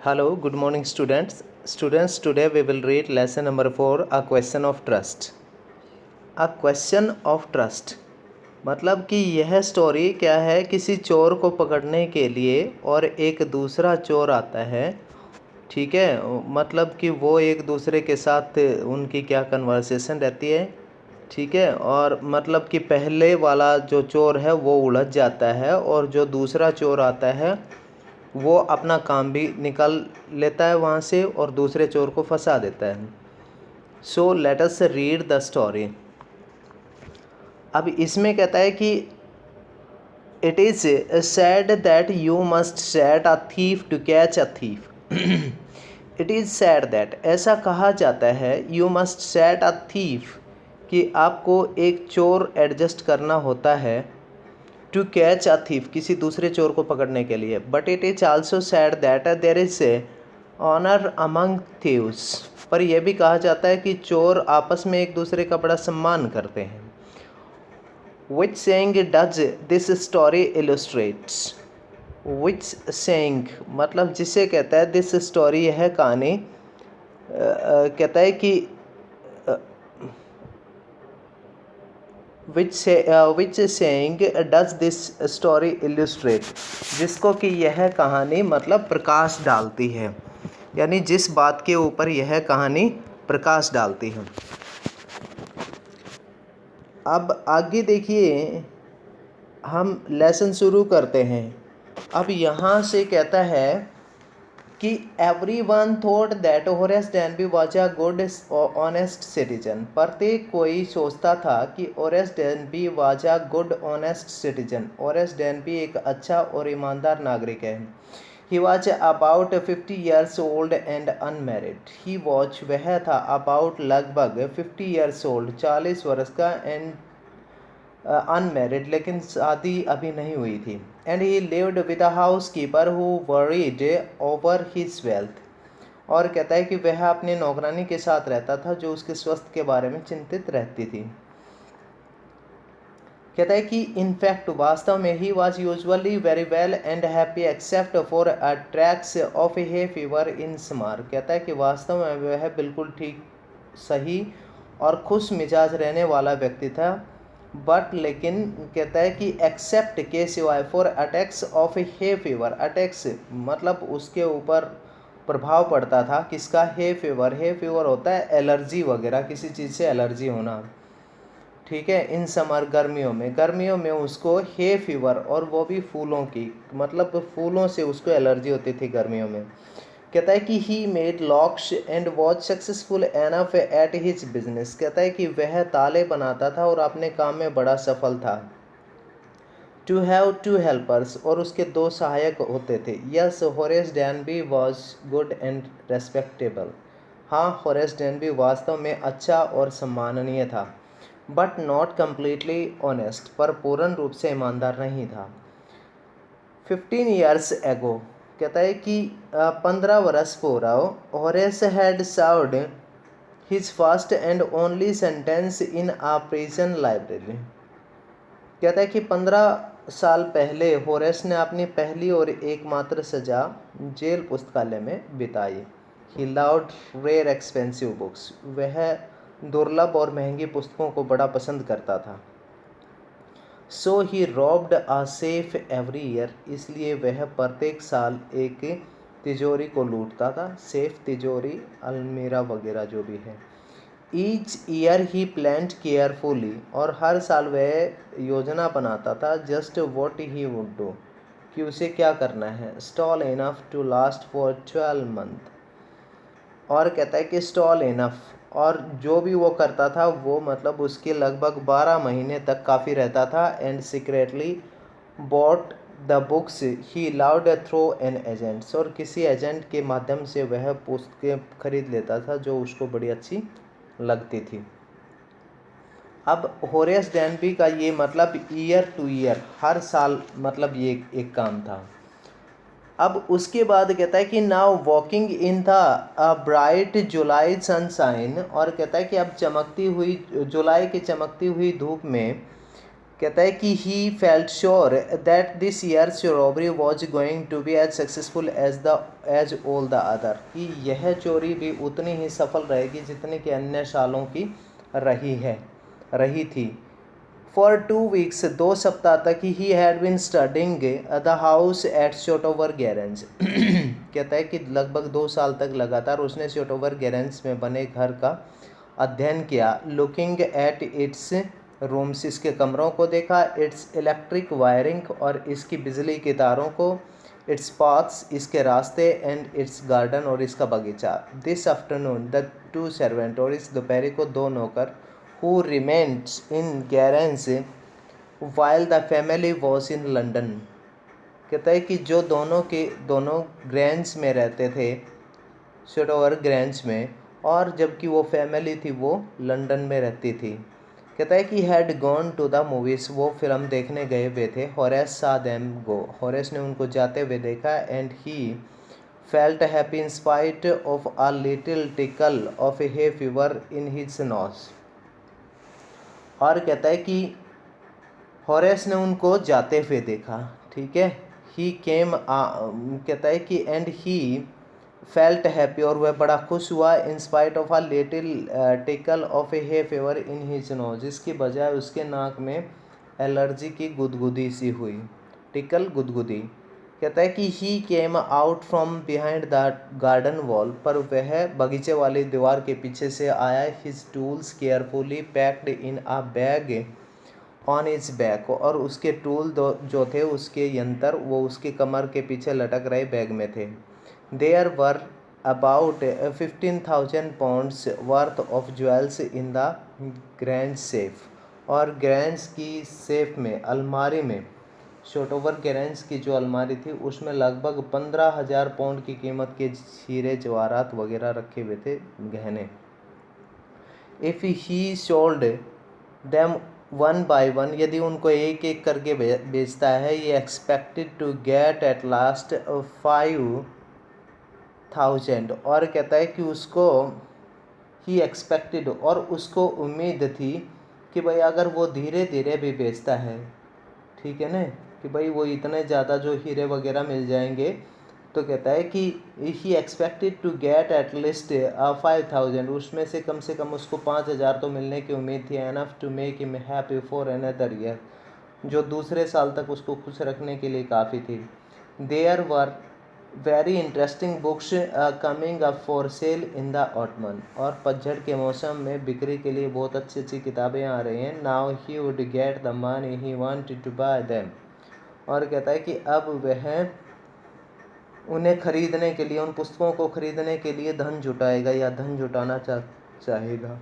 Hello, good morning students. Students, today we will read lesson number 4, A Question of Trust. A Question of Trust मतलब कि यह story क्या है, किसी चोर को पकड़ने के लिए और एक दूसरा चोर आता है, ठीक है। मतलब कि वो एक दूसरे के साथ उनकी क्या कन्वर्सेशन रहती है, ठीक है। और मतलब कि पहले वाला जो चोर है वो उलझ जाता है और जो दूसरा चोर आता है वो अपना काम भी निकाल लेता है वहाँ से और दूसरे चोर को फंसा देता है। So let us read the story. अब इसमें कहता है कि it is said that you must set a thief to catch a thief. It is said that, ऐसा कहा जाता है, you must set a thief, कि आपको एक चोर एडजस्ट करना होता है, टू कैच अ थीफ, किसी दूसरे चोर को पकड़ने के लिए। But it is also said that there is a honour among thieves, पर यह भी कहा जाता है कि चोर आपस में एक दूसरे का बड़ा सम्मान करते हैं। Which saying does this story illustrates, which saying मतलब जिसे कहता है, दिस स्टोरी, यह कहानी कहता है कि which saying does this story illustrate, जिसको कि यह कहानी मतलब प्रकाश डालती है, यानी जिस बात के ऊपर यह कहानी प्रकाश डालती है। अब आगे देखिए, हम लेसन शुरू करते हैं। अब यहाँ से कहता है कि everyone thought that Horace Denby was a good honest citizen, प्रत्येक कोई सोचता था कि Horace Denby was a good honest citizen, Horace Denby एक अच्छा और ईमानदार नागरिक है। He was about 50 years old and unmarried, he was, वह था, अबाउट लगभग 50 ईयर्स ओल्ड 40 वर्ष का, एंड अनमेरिड लेकिन शादी अभी नहीं हुई थी। And he lived with a house keeper who worried over his wealth, और कहता है कि वह अपनी नौकरानी के साथ रहता था जो उसके स्वास्थ्य के बारे में चिंतित रहती थी। कहता है कि इनफैक्ट वास्तव में he was usually very well and happy except for attacks of hay fever in summer. कहता है कि वास्तव में वह बिल्कुल ठीक, सही और खुश मिजाज रहने वाला व्यक्ति था, बट लेकिन कहता है कि एक्सेप्ट के सिवाय, for attacks of hay fever, attacks मतलब उसके ऊपर प्रभाव पड़ता था किसका, हे फीवर। हे फीवर होता है एलर्जी वगैरह, किसी चीज़ से एलर्जी होना, ठीक है। इन समर, गर्मियों में उसको हे फीवर, और वो भी फूलों की, मतलब फूलों से उसको एलर्जी होती थी गर्मियों में। कहता है कि he made locks and was successful enough at his business, कहता है कि वह ताले बनाता था और अपने काम में बड़ा सफल था। टू हैव टू हेल्पर्स, और उसके 2 सहायक होते थे। Yes, Horace डैनबी was good and respectable, हाँ, होरेस डैनबी वास्तव में अच्छा और सम्माननीय था। बट नॉट कम्प्लीटली ऑनेस्ट, पर पूर्ण रूप से ईमानदार नहीं था। 15 ईयर्स एगो, कहता है कि 15 वर्ष पूर्व, Horace had served his first and only sentence in a prison library. कहता है कि 15 साल पहले होरेस ने अपनी पहली और एकमात्र सजा जेल पुस्तकालय में बिताई। He loved rare expensive books, वह दुर्लभ और महंगी पुस्तकों को बड़ा पसंद करता था। So he robbed a safe every year, इसलिए वह प्रत्येक साल एक तिजोरी को लूटता था। सेफ तिजोरी, अलमीरा वगैरह जो भी है। Each year he planned carefully, और हर साल वह योजना बनाता था, just what he would do, कि उसे क्या करना है। Stole enough to last for 12 month, और कहता है कि स्टॉल इनफ, और जो भी वो करता था वो मतलब उसके लगभग 12 महीने तक काफ़ी रहता था। And secretly bought the books he loved through an agents, और किसी एजेंट के माध्यम से वह पुस्तकें खरीद लेता था जो उसको बड़ी अच्छी लगती थी। अब होरेस डैनबी का ये मतलब ईयर टू ईयर, हर साल, मतलब ये एक काम था। अब उसके बाद कहता है कि now walking in the bright July sunshine, और कहता है कि अब चमकती हुई जुलाई की चमकती हुई धूप में, कहता है कि he felt sure that this year's robbery was going to be as successful as all the other, कि यह चोरी भी उतनी ही सफल रहेगी जितनी कि अन्य सालों की रही थी। फॉर 2 वीक्स, 2 सप्ताह तक he had been studying the house at Shotover Grange. कहता है कि लगभग 2 साल तक लगातार उसने शोटोवर गैरेंज में बने घर का अध्ययन किया। लुकिंग एट इट्स रूम्स, इसके कमरों को देखा, इट्स इलेक्ट्रिक वायरिंग, और इसकी बिजली के तारों को, इट्स पाथ्स, इसके रास्ते, एंड इट्स गार्डन, और इसका बगीचा। दिस आफ्टरनून द 2 सर्वेंट, और इस दोपहर को 2 नौकर, who remains in Grange while the family was in London. कहता है कि जो दोनों ग्रेंज में रहते थे, शोटोवर ग्रेंज में, और जबकि वो फैमिली थी वो लंदन में रहती थी। कहता है कि had gone to the movies, वो फिल्म देखने गए हुए थे। हॉरेस सा देम गो, हॉरेस ने उनको जाते हुए देखा। And he felt happy in spite of a little tickle of a hay fever in his knows. और कहता है कि हॉरेस ने उनको जाते हुए देखा, ठीक है। ही केम, कहता है कि एंड ही फेल्ट हैप्पी, और वह बड़ा खुश हुआ, in spite of a little tickle of a hay fever in his nose, जिसकी बजाय उसके नाक में एलर्जी की गुदगुदी सी हुई। टिकल, गुदगुदी। कहता है कि he came out from behind the garden wall, पर वह बगीचे वाली दीवार के पीछे से आया। His tools carefully packed in a bag on his back, और उसके टूल जो थे, उसके यंत्र, वो उसके कमर के पीछे लटक रहे बैग में थे। There were about 15,000 pounds worth of jewels in the grand safe, और ग्रैंड की सेफ में, अलमारी में, शोटोवर गैरेंज की जो अलमारी थी उसमें लगभग 15,000 पाउंड की कीमत के हीरे जवाहरात वगैरह रखे हुए थे, गहने। If he sold them one by one, यदि उनको एक एक करके बेचता है, ये expected to get at last 5,000, और कहता है कि उसको ही एक्सपेक्टेड, और उसको उम्मीद थी कि भाई अगर वो धीरे धीरे भी बेचता है, ठीक है ना, कि भाई वो इतने ज़्यादा जो हीरे वगैरह मिल जाएंगे, तो कहता है कि he expected to get at least 5,000, उसमें से कम उसको 5,000 तो मिलने की उम्मीद थी। Enough to make him happy for another year, जो दूसरे साल तक उसको खुश रखने के लिए काफ़ी थी। There were very interesting books coming up for sale in the autumn, और पतझड़ के मौसम में बिक्री के लिए बहुत अच्छी अच्छी किताबें आ रही हैं। Now he would get the money he wanted to buy them, और कहता है कि अब वह उन्हें खरीदने के लिए, उन पुस्तकों को खरीदने के लिए धन जुटाएगा, या धन जुटाना चाहेगा।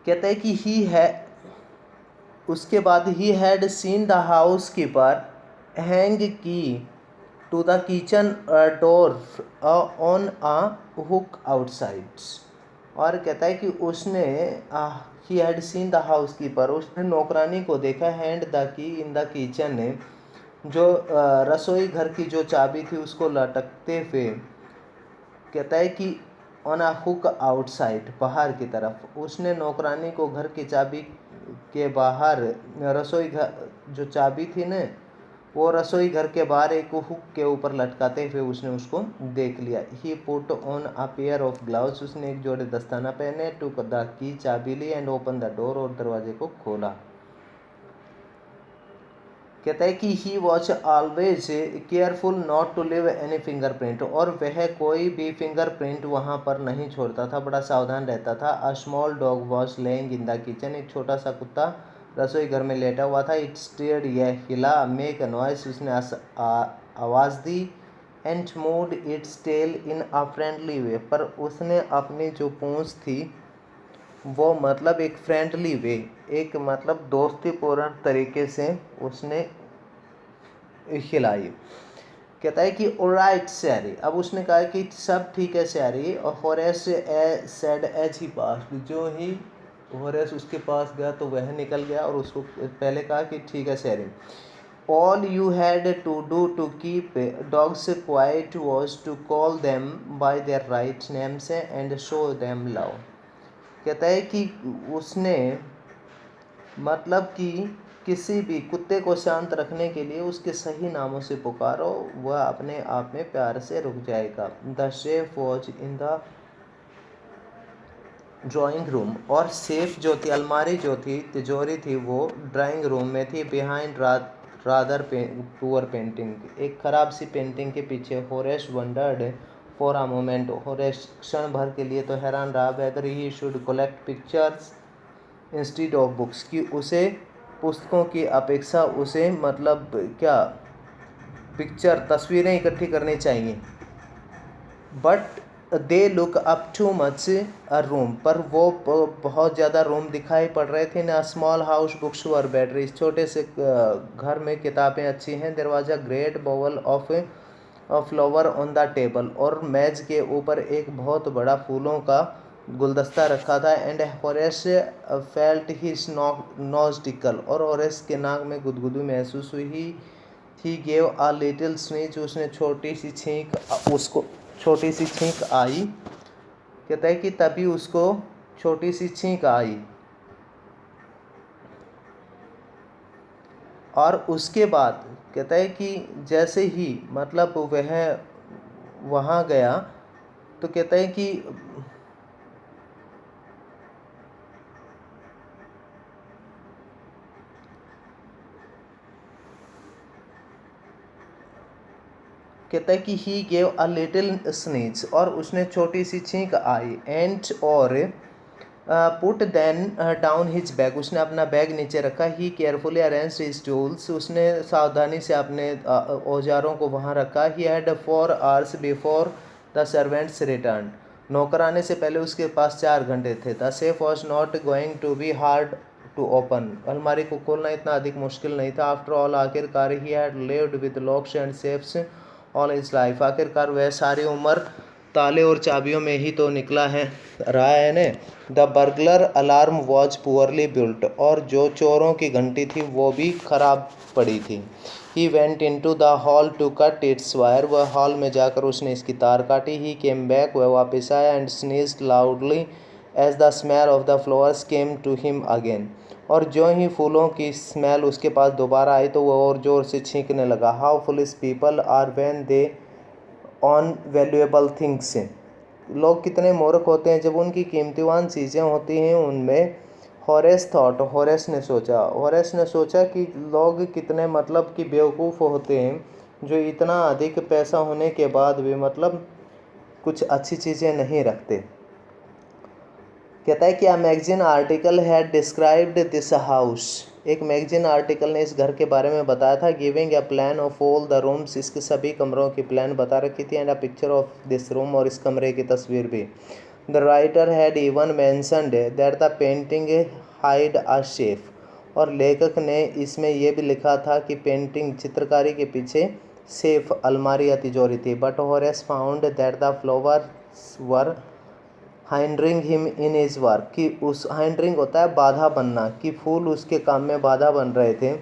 कहता है कि ही है, उसके बाद he had seen the housekeeper hang key to the kitchen door on a hook outsides, और कहता है कि उसने he had seen the housekeeper, उसने नौकरानी को देखा, hand the key in the kitchen, जो रसोई घर की जो चाबी थी उसको लटकते हुए। कहता है कि ऑन अ हुक आउटसाइड, बाहर की तरफ, उसने नौकरानी को घर की चाबी के बाहर, रसोई घर जो चाबी थी न, वो रसोई घर के बाहर एक हुक के ऊपर लटकाते हुए उसने उसको देख लिया। He put on a pair of gloves, उसने एक जोड़े दस्ताना पहने, टू द की, चाबी ली, एंड ओपन द डोर, और दरवाजे को खोला। कहता है कि he was always careful not to leave any fingerprint, और वह कोई भी फिंगरप्रिंट वहाँ पर नहीं छोड़ता था, बड़ा सावधान रहता था। A small dog was laying in the kitchen, एक छोटा सा कुत्ता रसोई घर में लेटा हुआ था। इट स्टेयर्ड, यह हिला, मेक अ नॉइस, उसने आवाज़ दी, and moved its tail in a friendly way, पर उसने अपनी जो पूंछ थी वो मतलब एक फ्रेंडली वे, एक मतलब दोस्तीपूर्ण तरीके से उसने खिलाई। कहता है कि ऑलराइट सैरी, अब उसने कहा कि सब ठीक है सैरी, और हॉरेस सेड एज ही पास, जो ही हॉरेस उसके पास गया तो वह निकल गया, और उसको पहले कहा कि ठीक है सैरी। All you had to do to keep dogs quiet was to call them by their right names and show them love. कहता है कि उसने मतलब कि किसी भी कुत्ते को शांत रखने के लिए उसके सही नामों से पुकारो, वह अपने आप में प्यार से रुक जाएगा। The chef was in the drawing room, और सेफ जो थी, अलमारी जो थी, तिजोरी थी, वो ड्राइंग रूम में थी। बिहाइंड रादर पुअर पेंटिंग, एक खराब सी पेंटिंग के पीछे। Horace wondered for a moment, Horace क्षण भर के लिए तो हैरान रहा। Whether he should collect pictures instead of books, कि उसे पुस्तकों की अपेक्षा उसे मतलब क्या तस्वीरें इकट्ठी करनी चाहिए। But they look up too much a room, पर वो बहुत ज़्यादा रूम दिखाई पड़ रहे थे। ना small house books were better, इस छोटे से घर में किताबें अच्छी हैं। दरवाज़ा great bowel of flower on the table, और मेज के ऊपर एक बहुत बड़ा फूलों का गुलदस्ता रखा था। And Horace felt his nose tackle, और होरेस के नाक में गुदगुदी महसूस हुई। ही गेव अ लिटिल स्नीच, उसने छोटी सी छींक आई। कहता है कि तभी उसको छोटी सी छींक आई, और उसके बाद कहता है कि जैसे ही मतलब वह वहाँ गया, तो कहता है कि he gave a little sneeze, और उसने छोटी सी छींक आई। एंड और put then down his bag, उसने अपना बैग नीचे रखा। He carefully arranged his tools, उसने सावधानी से अपने औजारों को वहाँ रखा। He had 4 hours before the servants return, नौकर आने से पहले उसके पास 4 घंटे थे। The safe was not going to be hard to open, अलमारी को खोलना इतना अधिक मुश्किल नहीं था। आफ्टर ऑल, आखिरकार he had lived with locks and safes all his life, आखिरकार वह सारी उम्र ताले और चाबियों में ही तो निकला है रहा है ने। The burglar alarm was poorly built, और जो चोरों की घंटी थी वो भी खराब पड़ी थी। He went in to the hall to cut its wire, वह हॉल में जाकर उसने इसकी तार काटी। ही केम बैक, वह वापस आया। And sneezed loudly as the smell of the flowers came to him again, और जो ही फूलों की स्मेल उसके पास दोबारा आई तो वह और ज़ोर से छींकने लगा। How foolish people are when they on valuable things, लोग कितने मूर्ख होते हैं जब उनकी कीमतीवान चीज़ें होती हैं उनमें। होरेस थॉट, होरेस ने सोचा कि लोग कितने मतलब कि बेवकूफ़ होते हैं जो इतना अधिक पैसा होने के बाद भी मतलब कुछ अच्छी चीज़ें नहीं रखते। कहता है कि a magazine article had described this house, एक मैगजीन आर्टिकल ने इस घर के बारे में बताया था। Giving a plan of all the rooms, इसके सभी कमरों की प्लान बता रखी थी। And a picture of this room, और इस कमरे की तस्वीर भी। The writer had even mentioned that the painting hide a chef, और लेखक ने इसमें यह भी लिखा था कि पेंटिंग चित्रकारी के पीछे सेफ, अलमारी या तिजोरी थी। But Horace found that the flowers were hindering him in his work, कि उस हाइंडरिंग होता है बाधा बनना, कि फूल उसके काम में बाधा बन रहे थे।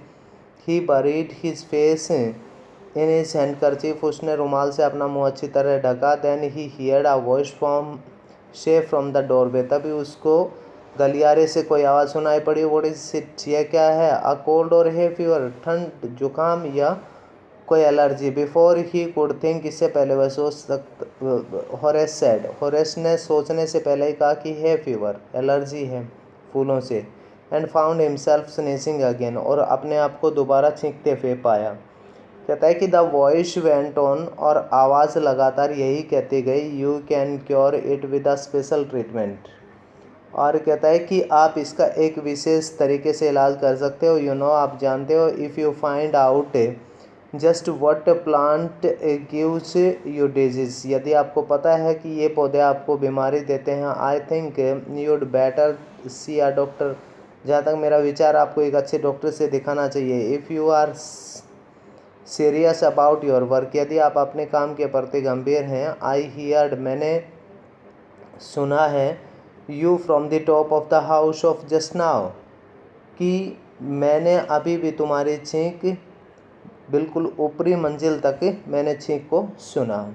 He buried his face in his handkerchief, उसने रुमाल से अपना मुंह अच्छी तरह ढका। Then he heard a voice from chef from the doorway, तभी उसको गलियारे से कोई आवाज़ सुनाई पड़ी। व्हाट इज इट, यह क्या है? अ कोल्ड और है फीवर, ठंड, जुकाम या कोई allergy? Before he could think, इससे पहले वह सोच सकता, होरेस सेड, होरेस ने सोचने से पहले ही कहा कि है फीवर, एलर्जी है फूलों से। And found himself sneezing again, और अपने आप को दोबारा छींकते हुए पाया। कहता है कि द वॉइस वेंट ऑन, और आवाज़ लगातार यही कहती गई, you can cure it with a special treatment, और कहता है कि आप इसका एक विशेष तरीके से इलाज कर सकते हो। यू नो, आप जानते हो। If you find out just what plant gives you disease, यदि आपको पता है कि ये पौधे आपको बीमारी देते हैं, I think you'd better C a doctor, जहाँ तक मेरा विचार आपको एक अच्छे डॉक्टर से दिखाना चाहिए। If you are serious about your work, यदि आप अपने काम के प्रति गंभीर हैं। आई हियर्ड, मैंने सुना है। You from the top of the house of just now, कि मैंने अभी भी तुम्हारी छींक बिल्कुल ऊपरी मंजिल तक मैंने छींक को सुना।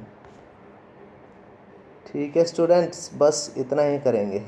ठीक है स्टूडेंट्स, बस इतना ही करेंगे।